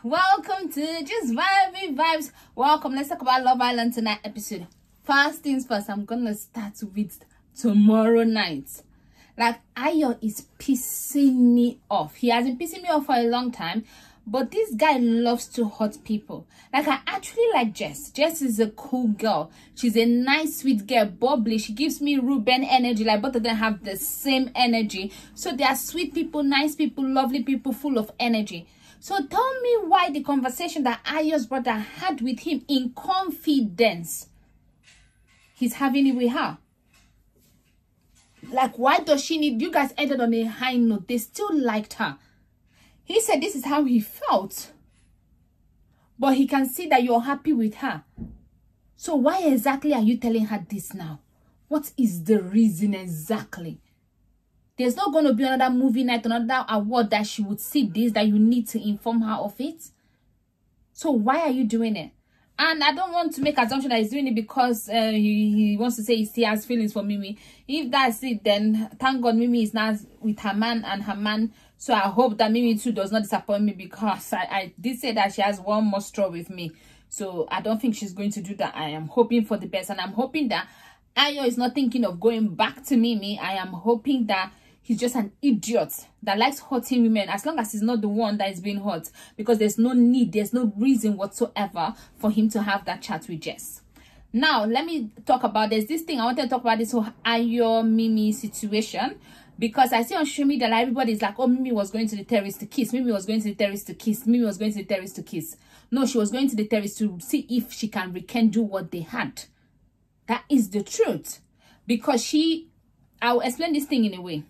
welcome to Just Vibey Vibes. Welcome. Let's talk about Love Island tonight episode. First things first, I'm gonna start with tomorrow night. Like, Ayo is pissing me off. He has been pissing me off for a long time, but this guy loves to hurt people. Like, I actually like Jess. Jess is a cool girl. She's a nice, sweet girl, bubbly. She gives me Ruben energy. Like, both of them have the same energy. So they are sweet people, nice people, lovely people, full of energy. So tell me why the conversation that Ayo's brother had with him in confidence, he's having it with her. Like, why does she need... You guys ended on a high note. They still liked her. He said this is how he felt. But he can see that you're happy with her. So why exactly are you telling her this now? What is the reason exactly? There's not going to be another movie night, another award that she would see this, that you need to inform her of it. So why are you doing it? And I don't want to make assumption that he's doing it because he wants to say he still has feelings for Mimi. If that's it, then thank God Mimi is now with her man and her man. So I hope that Mimi too does not disappoint me, because I did say that she has one more straw with me. So I don't think she's going to do that. I am hoping for the best. And I'm hoping that Ayo is not thinking of going back to Mimi. I am hoping that he's just an idiot that likes hurting women, as long as he's not the one that is being hurt, because there's no need, there's no reason whatsoever for him to have that chat with Jess. Now, let me talk about this thing. I wanted to talk about this whole Ayo Mimi situation, because I see on social media that everybody's like, oh, Mimi was going to the terrace to kiss. Mimi was going to the terrace to kiss. Mimi was going to the terrace to kiss. No, she was going to the terrace to see if she can rekindle what they had. That is the truth. Because I'll explain this thing in a way.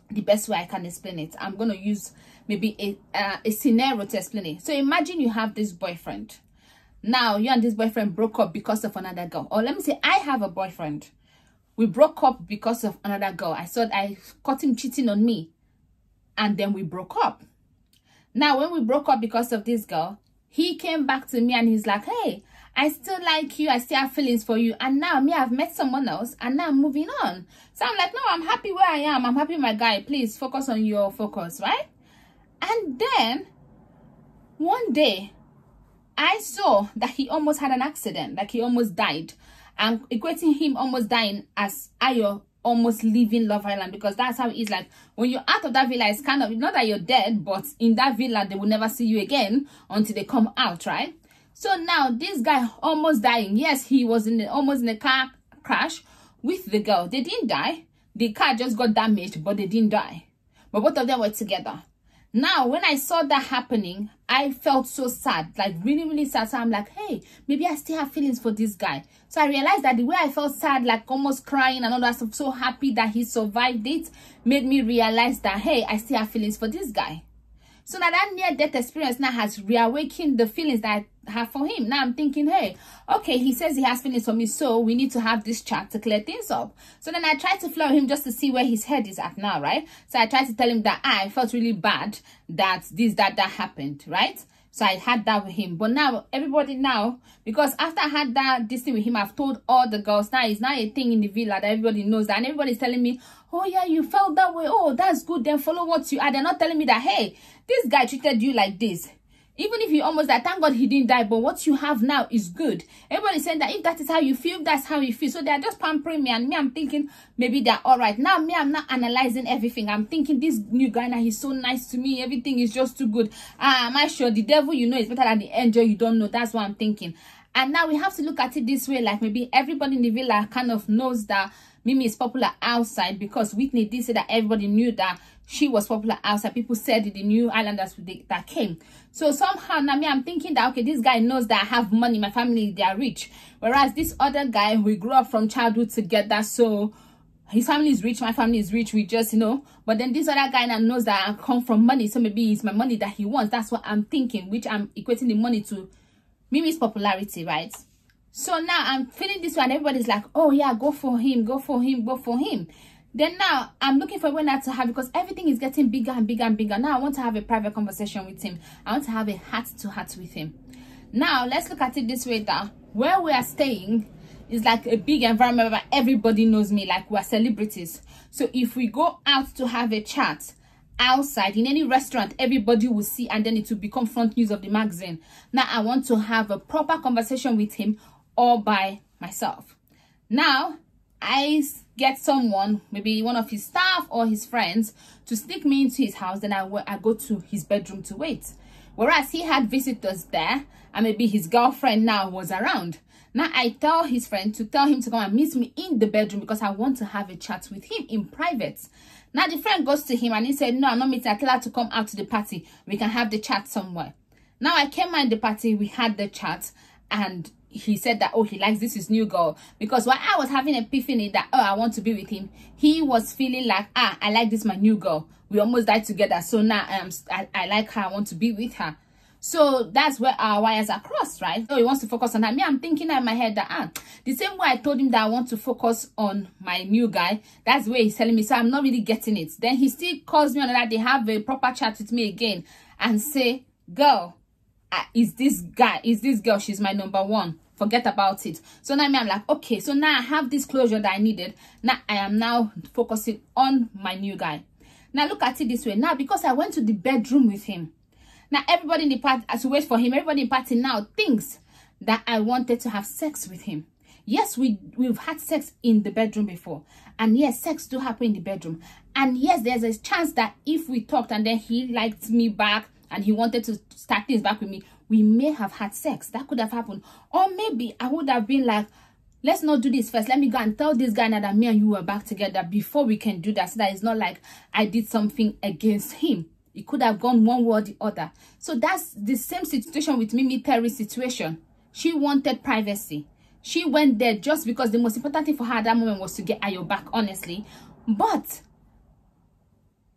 The best way I can explain it. I'm going to use maybe a scenario to explain it. So imagine you have this boyfriend. Now, you and this boyfriend broke up because of another girl. Or let me say, I have a boyfriend. We broke up because of another girl. I caught him cheating on me. And then we broke up. Now, when we broke up because of this girl, he came back to me and he's like, hey, I still like you. I still have feelings for you. And now me, I've met someone else. And now I'm moving on. So I'm like, no, I'm happy where I am. I'm happy, my guy. Please focus on your focus, right? And then one day, I saw that he almost had an accident. Like he almost died. I'm equating him almost dying as Ayo almost leaving Love Island, because that's how it is. Like, when you're out of that villa, it's kind of, not that you're dead, but in that villa, they will never see you again until they come out, right? So now this guy almost dying. Yes, he was almost in a car crash with the girl. They didn't die. The car just got damaged, but they didn't die. But both of them were together. Now, when I saw that happening, I felt so sad, like really, really sad. So I'm like, hey, maybe I still have feelings for this guy. So I realized that the way I felt sad, like almost crying and all that stuff, so happy that he survived it, made me realize that, hey, I still have feelings for this guy. So now that near-death experience now has reawakened the feelings that I have for him. Now I'm thinking, hey, okay, he says he has feelings for me, so we need to have this chat to clear things up. So then I tried to floor him just to see where his head is at now, right? So I tried to tell him that I felt really bad that that happened, right? So I had that with him. But now, everybody now, because after I had this thing with him, I've told all the girls, now it's not a thing in the villa that everybody knows that. And everybody's telling me, oh yeah, you felt that way. Oh, that's good. Then follow what you are. They're not telling me that, hey, this guy treated you like this. Even if he almost died, thank God he didn't die. But what you have now is good. Everybody's saying that if that is how you feel, that's how you feel. So they're just pampering me. And me, I'm thinking maybe they're all right. Now, me, I'm not analyzing everything. I'm thinking this new guy now, he's so nice to me. Everything is just too good. Am I sure? The devil you know is better than the angel you don't know. That's what I'm thinking. And now we have to look at it this way. Like maybe everybody in the villa kind of knows that Mimi is popular outside, because Whitney did say that everybody knew that she was popular outside. People said the new islanders that came. So somehow now me, I'm thinking that, okay, this guy knows that I have money. My family, they are rich. Whereas this other guy, we grew up from childhood together. So his family is rich. My family is rich. We just, but then this other guy now knows that I come from money. So maybe it's my money that he wants. That's what I'm thinking, which I'm equating the money to Mimi's popularity, right? So now I'm feeling this way, and everybody's like, oh yeah, go for him, go for him, go for him. Then now I'm looking for a way not to have, because everything is getting bigger and bigger and bigger. Now I want to have a private conversation with him. I want to have a heart-to-heart with him. Now let's look at it this way, that where we are staying is like a big environment where everybody knows me, like we're celebrities. So if we go out to have a chat, outside in any restaurant, everybody will see, and then it will become front news of the magazine. Now I want to have a proper conversation with him all by myself. Now I get someone, maybe one of his staff or his friends, to sneak me into his house. Then I go to his bedroom to wait. Whereas he had visitors there, and maybe his girlfriend now was around. Now I tell his friend to tell him to come and meet me in the bedroom because I want to have a chat with him in private. Now the friend goes to him and he said, no, I'm not meeting. I tell her to come out to the party. We can have the chat somewhere. Now I came out in the party. We had the chat, and he said that, oh, he likes this his new girl. Because while I was having an epiphany that, oh, I want to be with him, he was feeling like, I like this my new girl. We almost died together. So now I like her. I want to be with her. So that's where our wires are crossed, right? So he wants to focus on her. Me, I'm thinking in my head that, the same way I told him that I want to focus on my new guy, that's the way he's telling me. So I'm not really getting it. Then he still calls me on that day, have a proper chat with me again and say, girl, is this girl, she's my number one. Forget about it. So now I'm like, okay, so now I have this closure that I needed. Now I am now focusing on my new guy. Now look at it this way. Now because I went to the bedroom with him, now everybody in the party, as we wait for him, everybody in the party now thinks that I wanted to have sex with him. Yes, we've had sex in the bedroom before. And yes, sex do happen in the bedroom. And yes, there's a chance that if we talked and then he liked me back and he wanted to start things back with me, we may have had sex. That could have happened. Or maybe I would have been like, let's not do this first. Let me go and tell this guy now that me and you were back together before we can do that. So that it's not like I did something against him. It could have gone one way or the other. So that's the same situation with Mimi Terry's situation. She wanted privacy. She went there just because the most important thing for her at that moment was to get Ayo back, honestly. But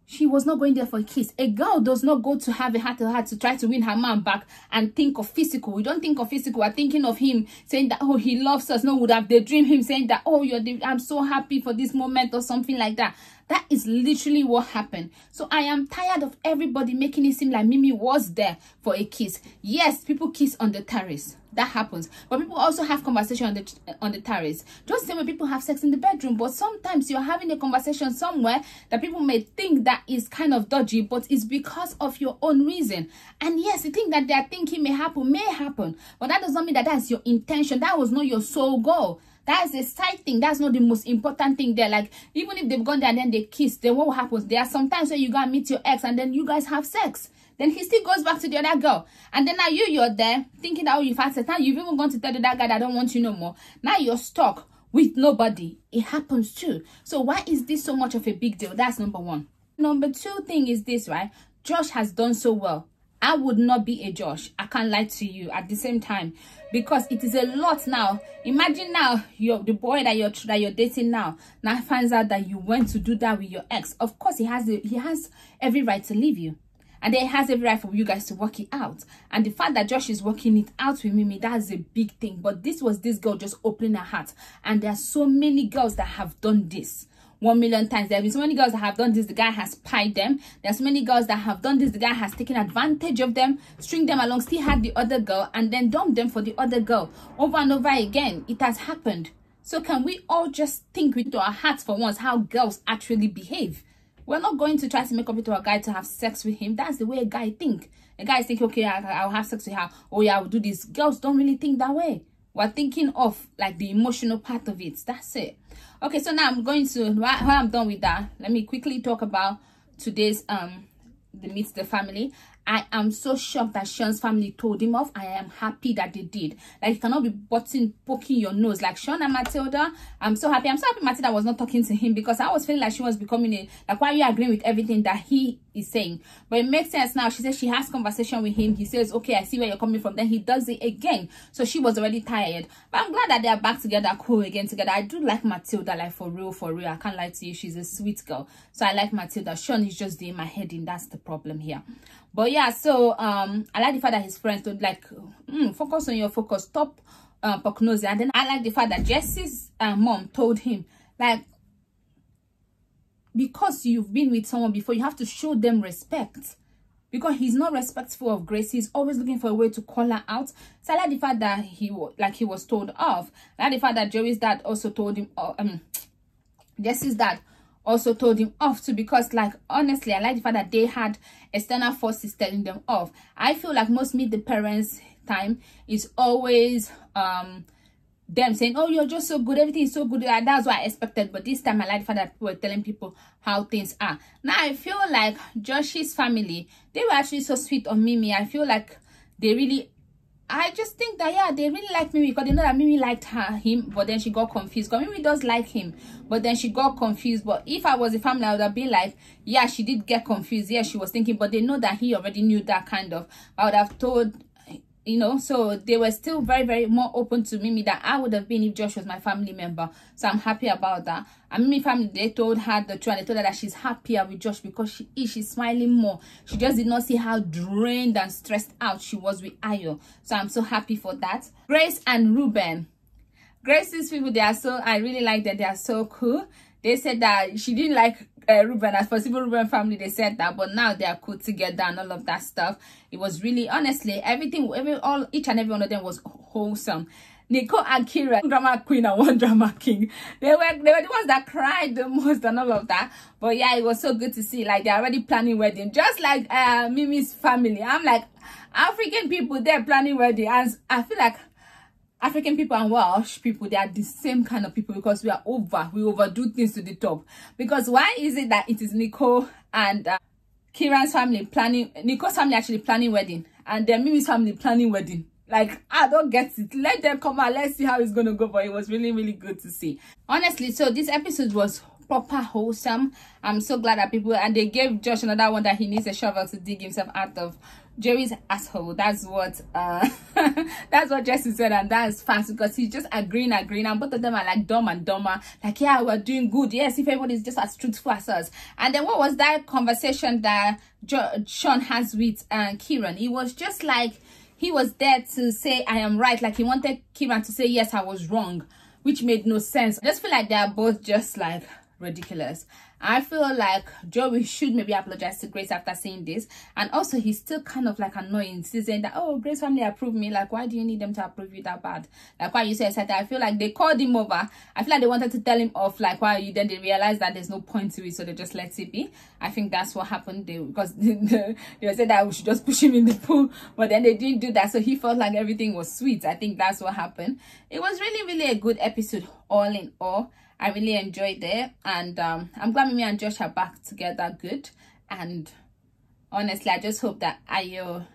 she was not going there for a kiss. A girl does not go to have a heart-to-heart to try to win her man back and think of physical. We don't think of physical. We're thinking of him saying that, oh, he loves us. No, would have daydreamed him saying that, oh, I'm so happy for this moment or something like that. That is literally what happened. So I am tired of everybody making it seem like Mimi was there for a kiss. Yes, people kiss on the terrace. That happens. But people also have conversation on the terrace. Just the same way people have sex in the bedroom. But sometimes you're having a conversation somewhere that people may think that is kind of dodgy, but it's because of your own reason. And yes, the thing that they're thinking may happen. But that does not mean that that's your intention. That was not your sole goal. That's a side thing. That's not the most important thing there. Like, even if they've gone there and then they kiss, then what happens? There are sometimes where you go and meet your ex and then you guys have sex. Then he still goes back to the other girl. And then now you're there thinking that, oh, you've had sex. Now you've even gone to tell the other guy that I don't want you no more. Now you're stuck with nobody. It happens too. So why is this so much of a big deal? That's number one. Number two thing is this, right? Josh has done so well. I would not be a Josh. I can't lie to you at the same time, because it is a lot now. Imagine now the boy that you're dating now finds out that you went to do that with your ex. Of course, he has every right to leave you, and then he has every right for you guys to work it out. And the fact that Josh is working it out with Mimi, that's a big thing. But this was this girl just opening her heart, and there are so many girls that have done this 1,000,000 times. There have been so many girls that have done this. The guy has pied them. There's so many girls that have done this. The guy has taken advantage of them, stringed them along, still had the other girl, and then dumped them for the other girl. Over and over again, it has happened. So can we all just think into our hearts for once how girls actually behave? We're not going to try to make up to a guy to have sex with him. That's the way a guy think. A guy is thinking, okay, I'll have sex with her. Oh yeah, I'll do this. Girls don't really think that way. We're thinking of like the emotional part of it. That's it. Okay, so now I'm going to, while I'm done with that, let me quickly talk about today's the Meet the Family. I am so shocked that Sean's family told him off. I am happy that they did. Like, you cannot be poking your nose. Like, Sean and Matilda, I'm so happy. I'm so happy Matilda was not talking to him, because I was feeling like she was becoming like, why are you agreeing with everything that he is saying? But it makes sense now. She says she has conversation with him. He says, okay, I see where you're coming from. Then he does it again. So she was already tired. But I'm glad that they are back together, cool again together. I do like Matilda, like for real. I can't lie to you. She's a sweet girl. So I like Matilda. Sean is just doing my head in. That's the problem here. But yeah, so I like the fact that his friends told like focus on your focus, stop prognosis. And then I like the fact that Jesse's mom told him, like, because you've been with someone before, you have to show them respect, because he's not respectful of Grace. He's always looking for a way to call her out. So I like the fact that he was told off. I like the fact that Joey's dad also told him, Jesse's dad also told him off too, because like honestly I like the fact that they had external forces telling them off. I feel like most meet the parents time is always them saying, oh, you're just so good, everything is so good. That's what I expected. But this time I like the fact that people were telling people how things are. Now I feel like Josh's family, they were actually so sweet on Mimi. I feel like they really, I just think that, yeah, they really like Mimi, because they know that Mimi liked him, but then she got confused. Because Mimi does like him, but then she got confused. But if I was a family, I would have been like, yeah, she did get confused. Yeah, she was thinking, but they know that he already knew that kind of. I would have told, you know, so they were still very, very more open to Mimi than I would have been if Josh was my family member. So I'm happy about that. And Mimi family, they told her the truth, and they told her that she's happier with Josh because she's smiling more. She just did not see how drained and stressed out she was with Ayo. So I'm so happy for that. Grace and Ruben. Grace's people, they are so, I really like that. They are so cool. They said that she didn't like Ruben, as possible Ruben family, they said that, but now they are cool together and all of that stuff. It was really, honestly, everything, each and every one of them was wholesome. Nicole and Kira, one drama queen and one drama king, they were the ones that cried the most and all of that. But yeah, it was so good to see, like, they're already planning wedding, just like Mimi's family. I'm like, African people, they're planning wedding, and I feel like African people and Welsh people, they are the same kind of people, because we overdo things to the top. Because why is it that it is Nicole and Kieran's family planning, Nicole's family actually planning wedding, and then Mimi's family planning wedding? Like, I don't get it. Let them come out, let's see how it's gonna go. But it was really, really good to see, honestly. So this episode was proper wholesome. I'm so glad that people, and they gave Josh another one that he needs a shovel to dig himself out of Jerry's asshole. That's what that's what Jesse said, and that's fast, because he's just agreeing, and both of them are like dumb and dumber, like, yeah, we're doing good, yes, if everyone is just as truthful as us. And then what was that conversation that Sean has with Kieran? It was just like he was there to say I am right, like he wanted Kieran to say yes, I was wrong, which made no sense. I just feel like they are both just like ridiculous. I feel like Joey should maybe apologize to Grace after saying this. And also, he's still kind of like annoying, still saying that, oh, Grace family approved me. Like, why do you need them to approve you that bad? Like, why are you so excited? I feel like they called him over. I feel like they wanted to tell him off, like, why are you? Then they realized that there's no point to it, so they just let it be. I think that's what happened. Because they said that we should just push him in the pool, but then they didn't do that, so he felt like everything was sweet. I think that's what happened. It was really, really a good episode, all in all. I really enjoyed it, and I'm glad Mimi and Josh are back together good. And honestly, I just hope that Ayo,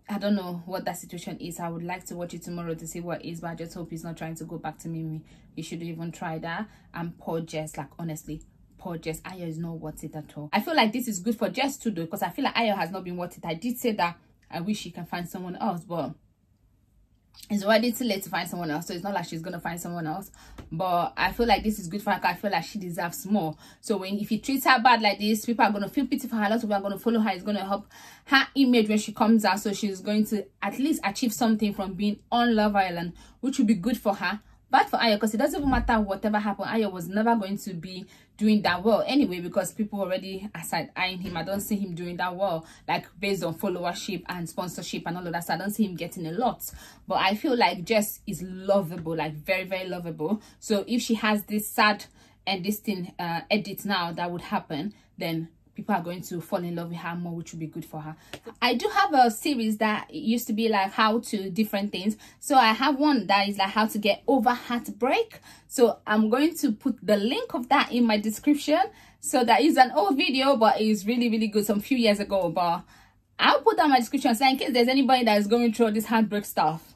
I don't know what that situation is. I would like to watch it tomorrow to see what it is, but I just hope he's not trying to go back to Mimi. He should even try that. And poor Jess, like, honestly, poor Jess, Ayo is not worth it at all. I feel like this is good for Jess too, though, because I feel like Ayo has not been worth it. I did say that I wish she can find someone else, but it's already too late to find someone else, so it's not like she's gonna find someone else. But I feel like this is good for her. I feel like she deserves more. So if he treats her bad like this, people are gonna feel pity for her. Lots of people are gonna follow her. It's gonna help her image when she comes out, so she's going to at least achieve something from being on Love Island, which will be good for her. Bad for Ayo, because it doesn't even matter whatever happened, Ayo was never going to be doing that well anyway, because people already aside eyeing him. I don't see him doing that well, like based on followership and sponsorship and all of that. So I don't see him getting a lot. But I feel like Jess is lovable, like very, very lovable. So if she has this sad and this thing edit now that would happen, then people are going to fall in love with her more, which would be good for her. I do have a series that used to be like how to different things. So I have one that is like how to get over heartbreak. So I'm going to put the link of that in my description. So that is an old video, but it's really, really good, some few years ago. But I'll put that in my description, so in case there's anybody that is going through this heartbreak stuff,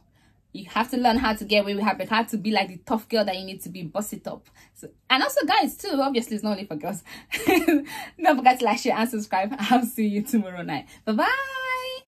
you have to learn how to get away with heartbreak, how to be like the tough girl that you need to be, bust it up. So, and also guys too, obviously it's not only for girls. Don't forget to like, share and subscribe. I'll see you tomorrow night. Bye bye.